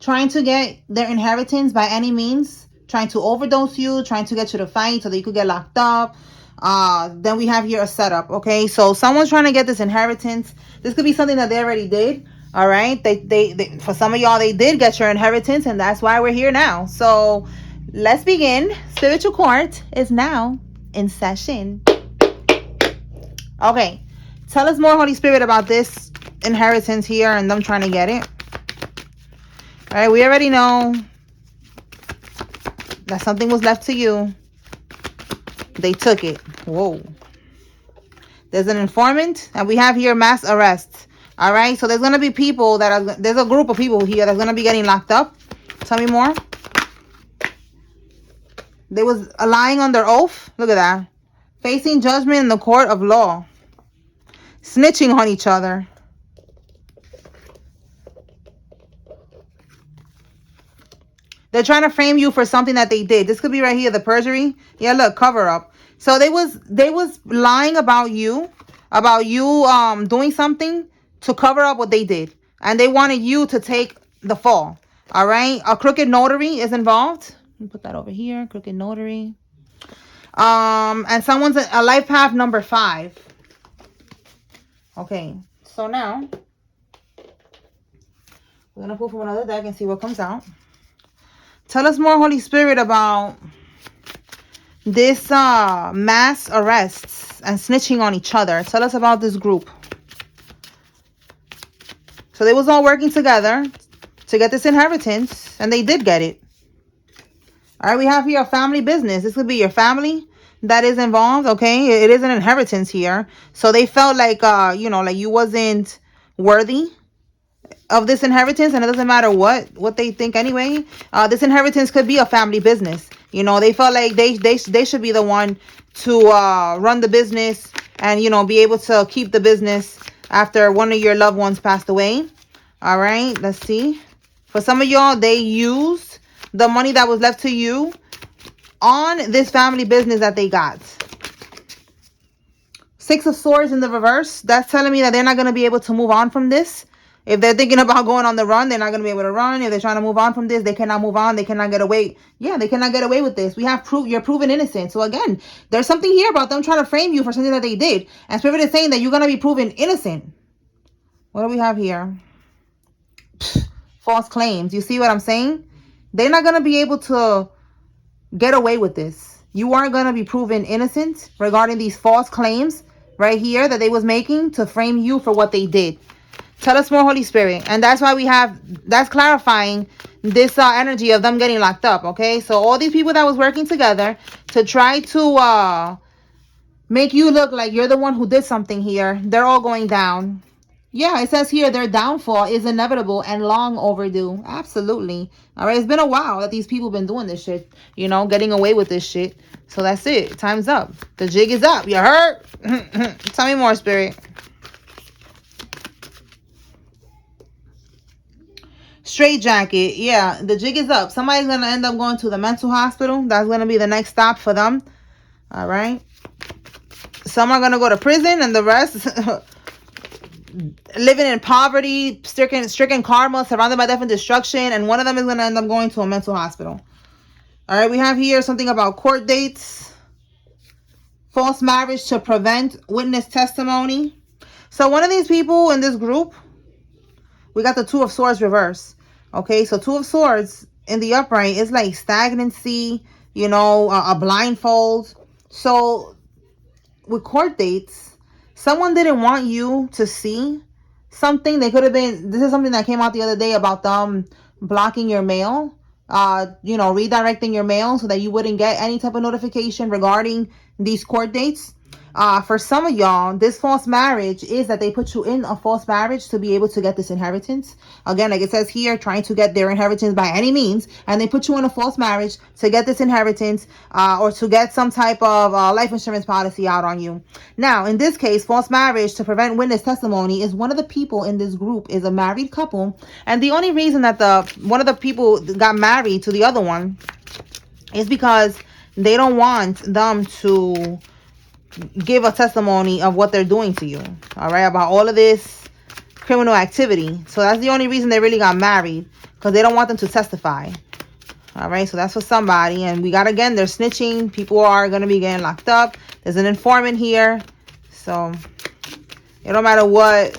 trying to get their inheritance by any means, trying to overdose you, trying to get you to fight so that you could get locked up. Then we have here a setup. Okay, so someone's trying to get this inheritance. This could be something that they already did. All right, they for some of y'all, they did get your inheritance, and that's why we're here now. So let's begin. Spiritual court is now in session. Okay, tell us more, Holy Spirit, about this inheritance here and them trying to get it. All right, we already know that something was left to you. They took it. Whoa. There's an informant, and we have here mass arrests. All right, so there's going to be people that are, there's a group of people here that's going to be getting locked up. Tell me more. They was lying under oath. Look at that. Facing judgment in the court of law. Snitching on each other. They're trying to frame you for something that they did. This could be right here, the perjury. Yeah, look, cover up. So they was lying about you doing something to cover up what they did. And they wanted you to take the fall. All right? A crooked notary is involved. Let me put that over here. Crooked notary. And someone's a life path number 5. Okay. So now we're going to pull from another deck and see what comes out. Tell us more, Holy Spirit, about this mass arrests and snitching on each other. Tell us about this group. So they was all working together to get this inheritance, and they did get it. All right, we have here a family business. This could be your family that is involved, okay? It is an inheritance here. So they felt like, like you wasn't worthy of this inheritance, and it doesn't matter what they think anyway. This inheritance could be a family business. They felt like they should be the one to run the business and, be able to keep the business after one of your loved ones passed away. All right, let's see. For some of y'all, they used the money that was left to you on this family business that they got. 6 of Swords in the reverse. That's telling me that they're not going to be able to move on from this. If they're thinking about going on the run, they're not going to be able to run. If they're trying to move on from this, they cannot move on. They cannot get away. Yeah, they cannot get away with this. We have proof. You're proven innocent. So again, there's something here about them trying to frame you for something that they did. And Spirit is saying that you're going to be proven innocent. What do we have here? False claims. You see what I'm saying? They're not going to be able to get away with this. You aren't going to be proven innocent regarding these false claims right here that they was making to frame you for what they did. Tell us more, Holy Spirit. And that's why that's clarifying this energy of them getting locked up, okay? So all these people that was working together to try to make you look like you're the one who did something here, they're all going down. Yeah, it says here their downfall is inevitable and long overdue. Absolutely. All right, it's been a while that these people been doing this shit, getting away with this shit. So that's it. Time's up. The jig is up. You heard? Tell me more, Spirit. Straight jacket. Yeah, the jig is up. Somebody's going to end up going to the mental hospital. That's going to be the next stop for them. All right. Some are going to go to prison, and the rest living in poverty, stricken karma, surrounded by death and destruction. And one of them is going to end up going to a mental hospital. All right. We have here something about court dates. False marriage to prevent witness testimony. So one of these people in this group, we got the 2 of Swords reverse. Okay, so 2 of Swords in the upright is like stagnancy, a blindfold. So with court dates, someone didn't want you to see something. They could have been, this is something that came out the other day about them blocking your mail, redirecting your mail so that you wouldn't get any type of notification regarding these court dates. For some of y'all, this false marriage is that they put you in a false marriage to be able to get this inheritance. Again, like it says here, trying to get their inheritance by any means. And they put you in a false marriage to get this inheritance or to get some type of life insurance policy out on you. Now, in this case, false marriage to prevent witness testimony is one of the people in this group is a married couple. And the only reason that one of the people got married to the other one is because they don't want them to give a testimony of what they're doing to you. All right, about all of this criminal activity. So that's the only reason they really got married, because they don't want them to testify. All right, so that's for somebody. And we got, again, they're snitching. People are going to be getting locked up. There's an informant here. So it don't matter what,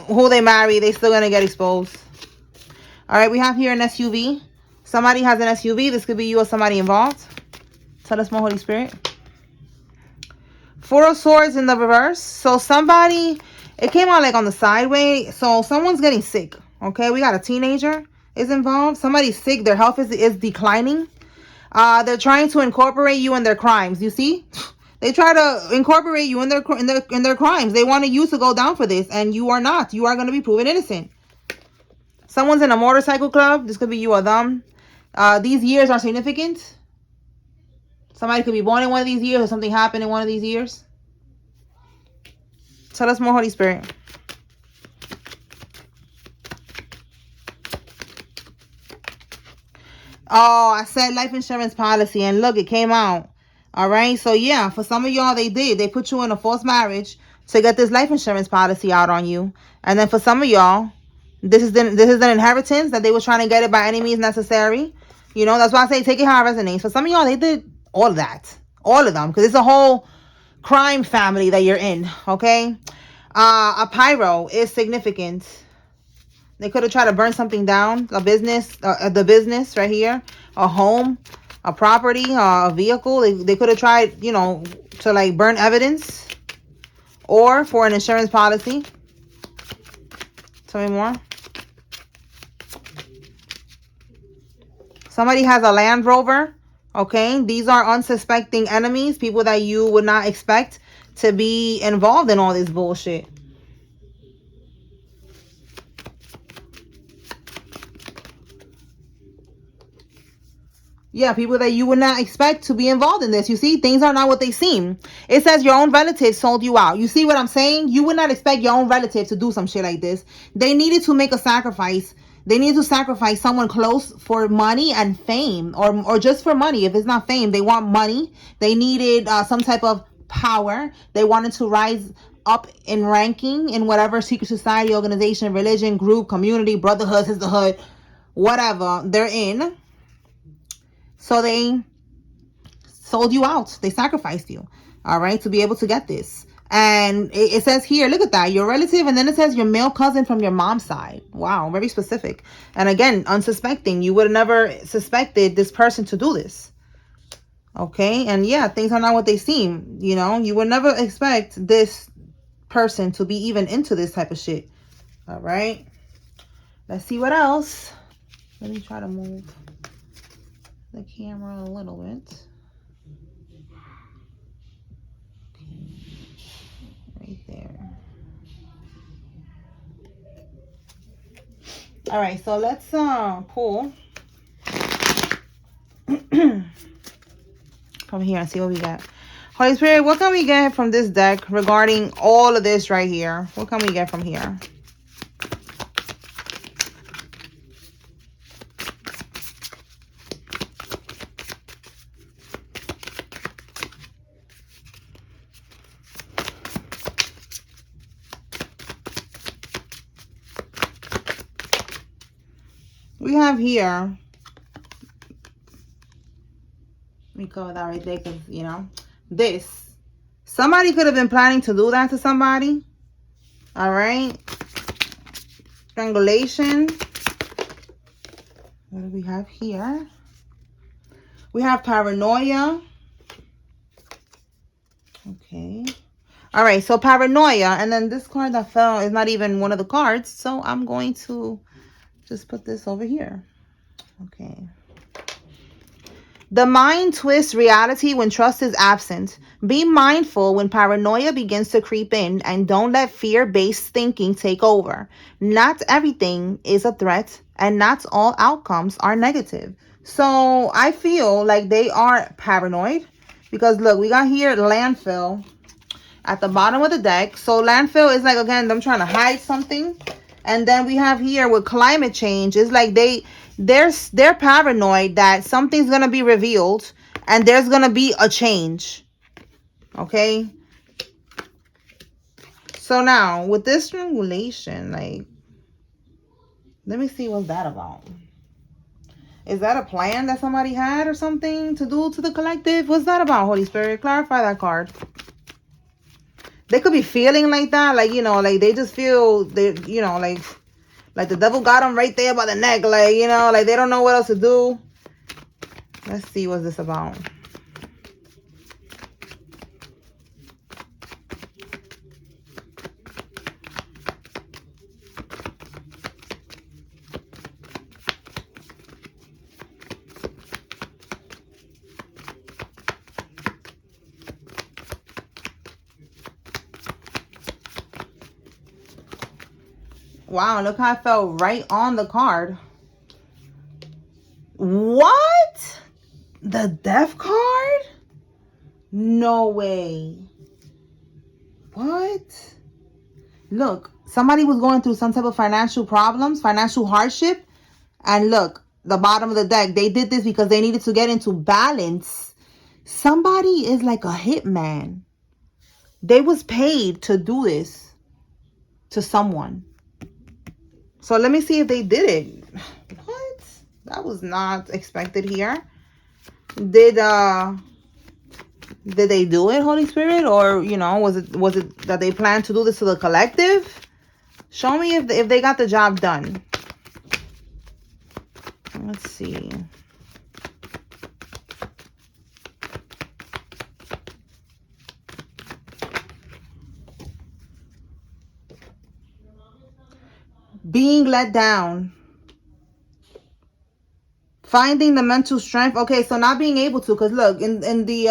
who they marry, they still going to get exposed. All right, we have here an SUV. Somebody has an SUV. This could be you or somebody involved. Tell us more, Holy Spirit. Four of Swords in the reverse. So somebody, it came out like on the sideway. So someone's getting sick. Okay, we got a teenager is involved. Somebody's sick. Their health is declining. They're trying to incorporate you in their crimes. You see, they try to incorporate you in their crimes. They wanted you to go down for this, and you are not. You are going to be proven innocent. Someone's in a motorcycle club. This could be you or them. These years are significant. Somebody could be born in one of these years, or something happened in one of these years. Tell us more, Holy Spirit. Oh, I said life insurance policy, and look, it came out. All right, so yeah, for some of y'all, they put you in a forced marriage to get this life insurance policy out on you. And then for some of y'all, this is an inheritance that they were trying to get it by any means necessary. You know, that's why I say take it how it resonates. For some of y'all, they did all of that, all of them, because it's a whole crime family that you're in. Okay, a pyro is significant. They could have tried to burn something down, a business, the business right here, a home, a property, a vehicle. They could have tried, you know, to like burn evidence, or for an insurance policy. Tell me more. Somebody has a Land Rover. Okay, these are unsuspecting enemies, people that you would not expect to be involved in all this bullshit. Yeah, people that you would not expect to be involved in this. You see, things are not what they seem. It says your own relatives sold you out. You see what I'm saying? You would not expect your own relative to do some shit like this. They needed to make a sacrifice. They needed to sacrifice someone close for money and fame, or just for money. If it's not fame, they want money. They needed some type of power. They wanted to rise up in ranking in whatever secret society, organization, religion, group, community, brotherhood, sisterhood, whatever they're in. So they sold you out. They sacrificed you, all right, to be able to get this. And it says here, look at that, your relative, and then it says your male cousin from your mom's side. Wow, very specific. And again, unsuspecting. You would have never suspected this person to do this. Okay, and yeah, things are not what they seem. You know, you would never expect this person to be even into this type of shit. All right, let's see what else. Let me try to move the camera a little bit. Okay. Right there. All right, so let's pull from here and see what we got. Holy Spirit, what can we get from this deck regarding all of this right here? What can we get from here? We have here, let me cover that right there, because, you know, this. Somebody could have been planning to do that to somebody. All right. Strangulation. What do we have here? We have paranoia. Okay. All right, so paranoia. And then this card that fell is not even one of the cards. So I'm going to just put this over here. Okay. The mind twists reality when trust is absent. Be mindful when paranoia begins to creep in, and don't let fear-based thinking take over. Not everything is a threat, and not all outcomes are negative. So I feel like they are paranoid, because look, we got here landfill at the bottom of the deck. So landfill is like, again, them trying to hide something. And then we have here with climate change, it's like they're paranoid that something's going to be revealed and there's going to be a change. Okay. So now with this strangulation, like, Let me see what's that about. Is that a plan that somebody had or something to do to the collective? What's that about, Holy Spirit? Clarify that card. They could be feeling like that. Like, you know, like they just feel, they, you know, like the devil got them right there by the neck. Like, you know, like they don't know what else to do. Let's see what's this about. Wow, look how I fell right on the card. What? The death card? No way. What? Look, somebody was going through some type of financial problems, financial hardship. And look, the bottom of the deck. They did this because they needed to get into balance. Somebody is like a hitman. They was paid to do this to someone. So let me see if they did it. What? That was not expected here. Did they do it, Holy Spirit? Or, you know, was it that they planned to do this to the collective? Show me if they got the job done. Let's see. Being let down. Finding the mental strength. Okay, so not being able to, because look, in the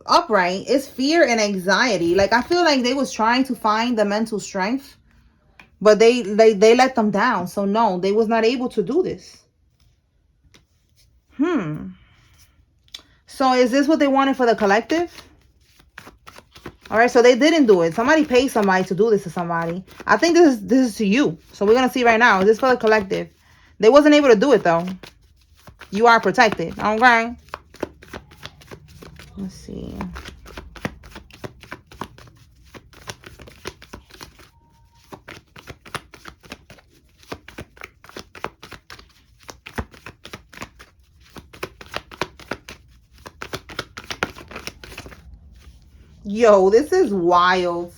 upright, it's fear and anxiety. Like, I feel like they was trying to find the mental strength, but they let them down. So no, they was not able to do this. So is this what they wanted for the collective? All right, so they didn't do it. Somebody paid somebody to do this to somebody. I think this is to you. So we're gonna see right now. Is this for the collective? They wasn't able to do it though. You are protected. Okay. Let's see. Yo, this is wild.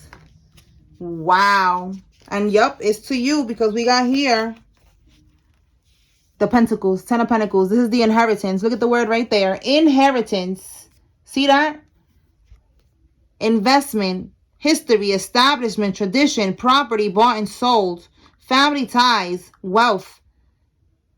Wow. And yup, it's to you because we got here the Pentacles, Ten of Pentacles. This is the inheritance. Look at the word right there. Inheritance. See that? Investment, history, establishment, tradition, property bought and sold, family ties, wealth,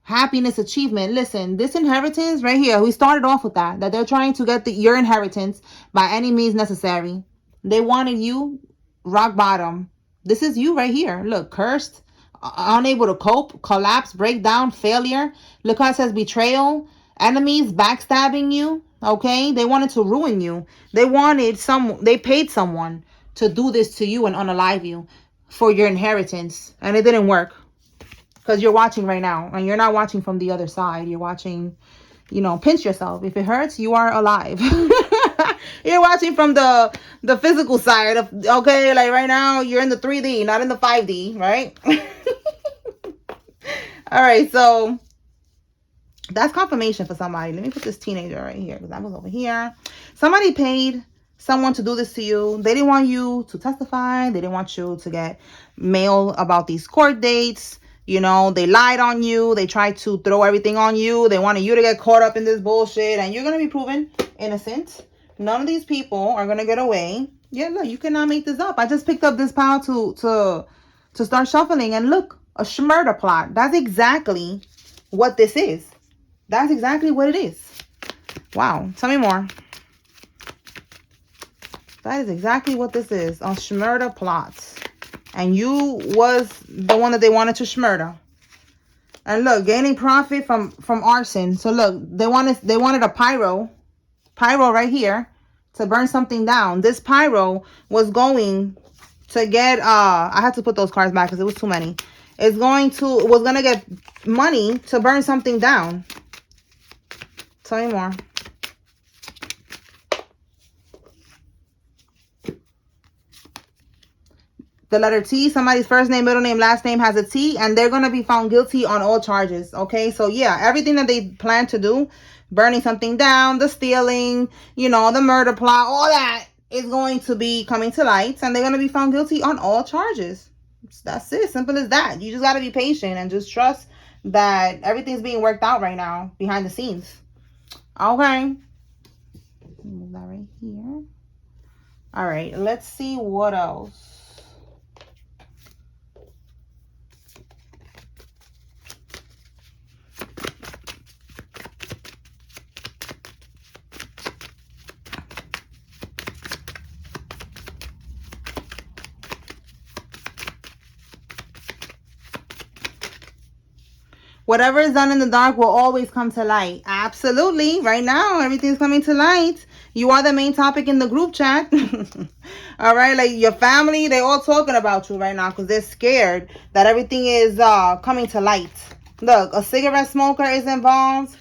happiness, achievement. Listen, this inheritance right here, we started off with that they're trying to get your inheritance by any means necessary. They wanted you rock bottom. This is you right here. Look, cursed, unable to cope, collapse, breakdown, failure. Look how it says betrayal, enemies backstabbing you. Okay, they wanted to ruin you. They paid someone to do this to you and unalive you for your inheritance, and it didn't work. Because you're watching right now, and you're not watching from the other side. You're watching, you know, pinch yourself. If it hurts, you are alive. You're watching from the physical side of, okay, like right now, you're in the 3D, not in the 5D, right? All right, so that's confirmation for somebody. Let me put this teenager right here, because that was over here. Somebody paid someone to do this to you. They didn't want you to testify. They didn't want you to get mail about these court dates. You know, they lied on you. They tried to throw everything on you. They wanted you to get caught up in this bullshit. And you're going to be proven innocent. None of these people are going to get away. Yeah, look, you cannot make this up. I just picked up this pile to start shuffling. And look, a Murdr plot. That's exactly what this is. That's exactly what it is. Wow. Tell me more. That is exactly what this is. A Murdr plot. And you was the one that they wanted to murder. And look, gaining profit from arson. So look, they wanted a pyro right here to burn something down. This pyro was going to get I had to put those cards back because it was too many. It was gonna get money to burn something down. Tell me more. The letter T, somebody's first name, middle name, last name has a T, and they're going to be found guilty on all charges, okay? So, yeah, everything that they plan to do, burning something down, the stealing, you know, the murder plot, all that is going to be coming to light, and they're going to be found guilty on all charges. That's it. Simple as that. You just got to be patient and just trust that everything's being worked out right now behind the scenes. Okay. Move that right here. All right. Let's see what else. Whatever is done in the dark will always come to light. Absolutely. Right now, everything's coming to light. You are the main topic in the group chat. All right. Like your family, they all talking about you right now because they're scared that everything is coming to light. Look, a cigarette smoker is involved.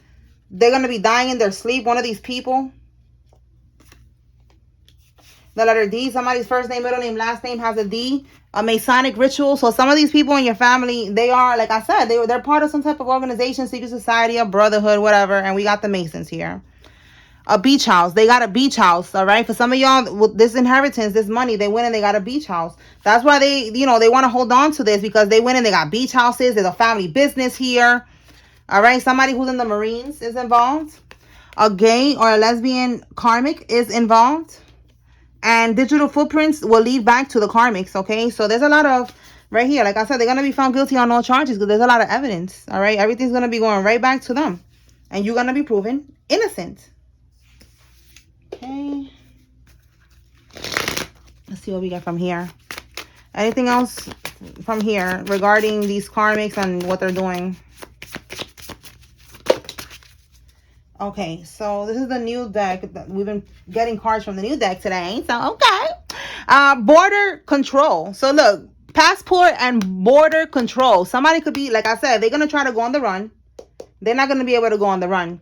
They're going to be dying in their sleep. One of these people. The letter D, somebody's first name, middle name, last name has a D. A Masonic ritual. So some of these people in your family, they are, like I said, they're part of some type of organization, secret society, a brotherhood, whatever. And we got the Masons here. A beach house. They got a beach house, all right? For some of y'all, with this inheritance, this money, they win and they got a beach house. That's why they, you know, they want to hold on to this because they win and they got beach houses. There's a family business here. All right? Somebody who's in the Marines is involved. A gay or a lesbian karmic is involved. And digital footprints will lead back to the karmics, okay? So there's a lot of, right here, like I said, they're going to be found guilty on all charges because there's a lot of evidence, all right? Everything's going to be going right back to them. And you're going to be proven innocent. Okay. Let's see what we got from here. Anything else from here regarding these karmics and what they're doing? Okay, so this is the new deck. We've been getting cards from the new deck today. So, okay. Border control. So, look, passport and border control. Somebody could be, like I said, they're going to try to go on the run. They're not going to be able to go on the run.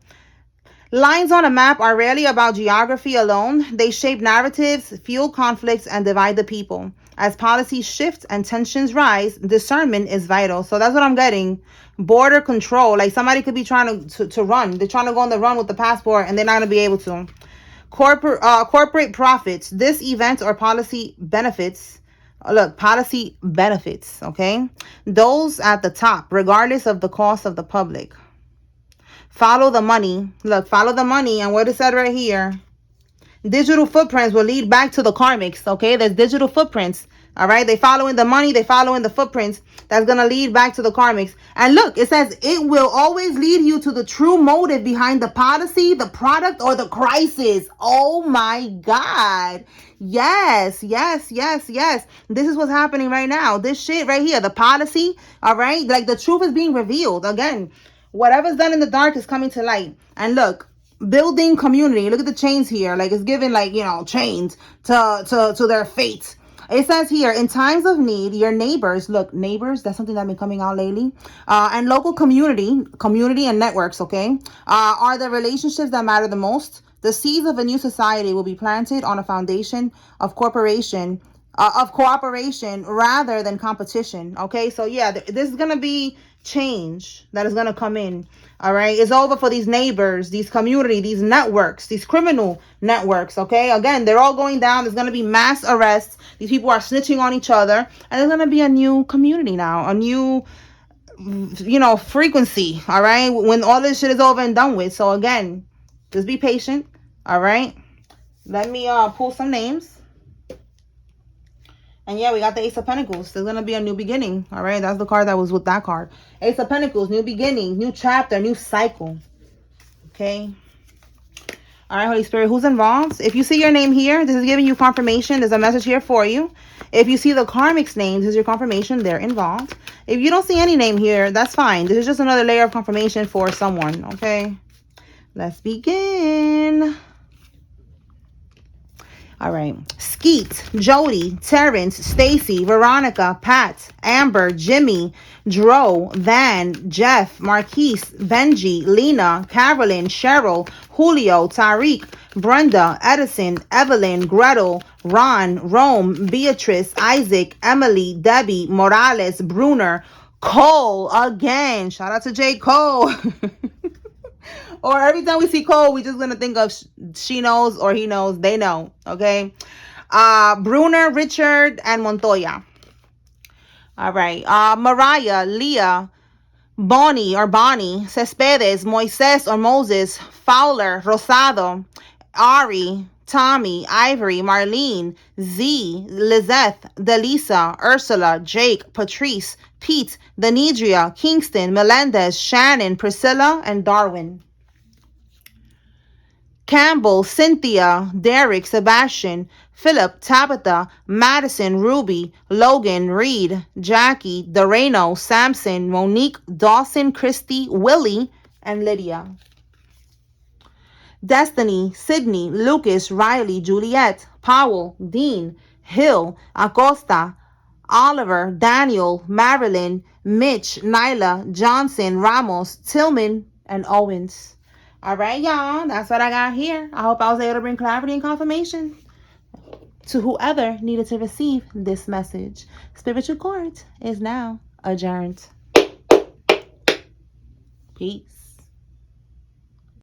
Lines on a map are rarely about geography alone. They shape narratives, fuel conflicts, and divide the people. As policies shift and tensions rise, discernment is vital. So that's what I'm getting. Border control. Like somebody could be trying to run. They're trying to go on the run with the passport and they're not going to be able to. Corporate profits. This event or policy benefits. Look, policy benefits. Okay. Those at the top, regardless of the cost of the public. Follow the money. Look, follow the money. And what it said right here. Digital footprints will lead back to the karmics. Okay, there's digital footprints. All right, they following the money, they following the footprints. That's gonna lead back to the karmics. And look, it says it will always lead you to the true motive behind the policy, the product, or the crisis. Oh my God. Yes, yes, yes, yes. This is what's happening right now. This shit right here, the policy. All right, like the truth is being revealed. Again, whatever's done in the dark is coming to light. And look. Building community. Look at the chains here. Like it's giving, like, you know, chains to their fate. It says here, in times of need, your neighbors, look, neighbors, that's something that's been coming out lately, and local community and networks, okay, are the relationships that matter the most. The seeds of a new society will be planted on a foundation of cooperation rather than competition, okay? So, yeah, this is going to be change that is going to come in. All right, it's over for these neighbors, these community, these networks, these criminal networks. Okay, again, they're all going down. There's going to be mass arrests. These people are snitching on each other, and there's going to be a new community now, a new, you know, frequency. All right, when all this shit is over and done with. So again, just be patient. All right, let me pull some names. And yeah, we got the Ace of Pentacles. There's going to be a new beginning. All right. That's the card that was with that card. Ace of Pentacles, new beginning, new chapter, new cycle. Okay. All right, Holy Spirit, who's involved? If you see your name here, this is giving you confirmation. There's a message here for you. If you see the karmic's name, this is your confirmation. They're involved. If you don't see any name here, that's fine. This is just another layer of confirmation for someone. Okay. Let's begin. All right. Skeet, Jody, Terrence, Stacy, Veronica, Pat, Amber, Jimmy, Dro, Van, Jeff, Marquise, Benji, Lena, Carolyn, Cheryl, Julio, Tariq, Brenda, Edison, Evelyn, Gretel, Ron, Rome, Beatrice, Isaac, Emily, Debbie, Morales, Bruner, Cole, again. Shout out to J. Cole. Or every time we see Cole, we just gonna think of she knows or he knows. They know, okay? Bruner, Richard, and Montoya. All right. Mariah, Leah, Bonnie, Cespedes, Moises or Moses, Fowler, Rosado, Ari, Tommy, Ivory, Marlene, Z, Lizeth, Delisa, Ursula, Jake, Patrice, Pete, Denidria, Kingston, Melendez, Shannon, Priscilla, and Darwin. Campbell, Cynthia, Derek, Sebastian, Philip, Tabitha, Madison, Ruby, Logan, Reed, Jackie, Doreno, Samson, Monique, Dawson, Christy, Willie, and Lydia. Destiny, Sydney, Lucas, Riley, Juliet, Powell, Dean, Hill, Acosta, Oliver, Daniel, Marilyn, Mitch, Nyla, Johnson, Ramos, Tillman, and Owens. All right, y'all. That's what I got here. I hope I was able to bring clarity and confirmation to whoever needed to receive this message. Spiritual Court is now adjourned. Peace.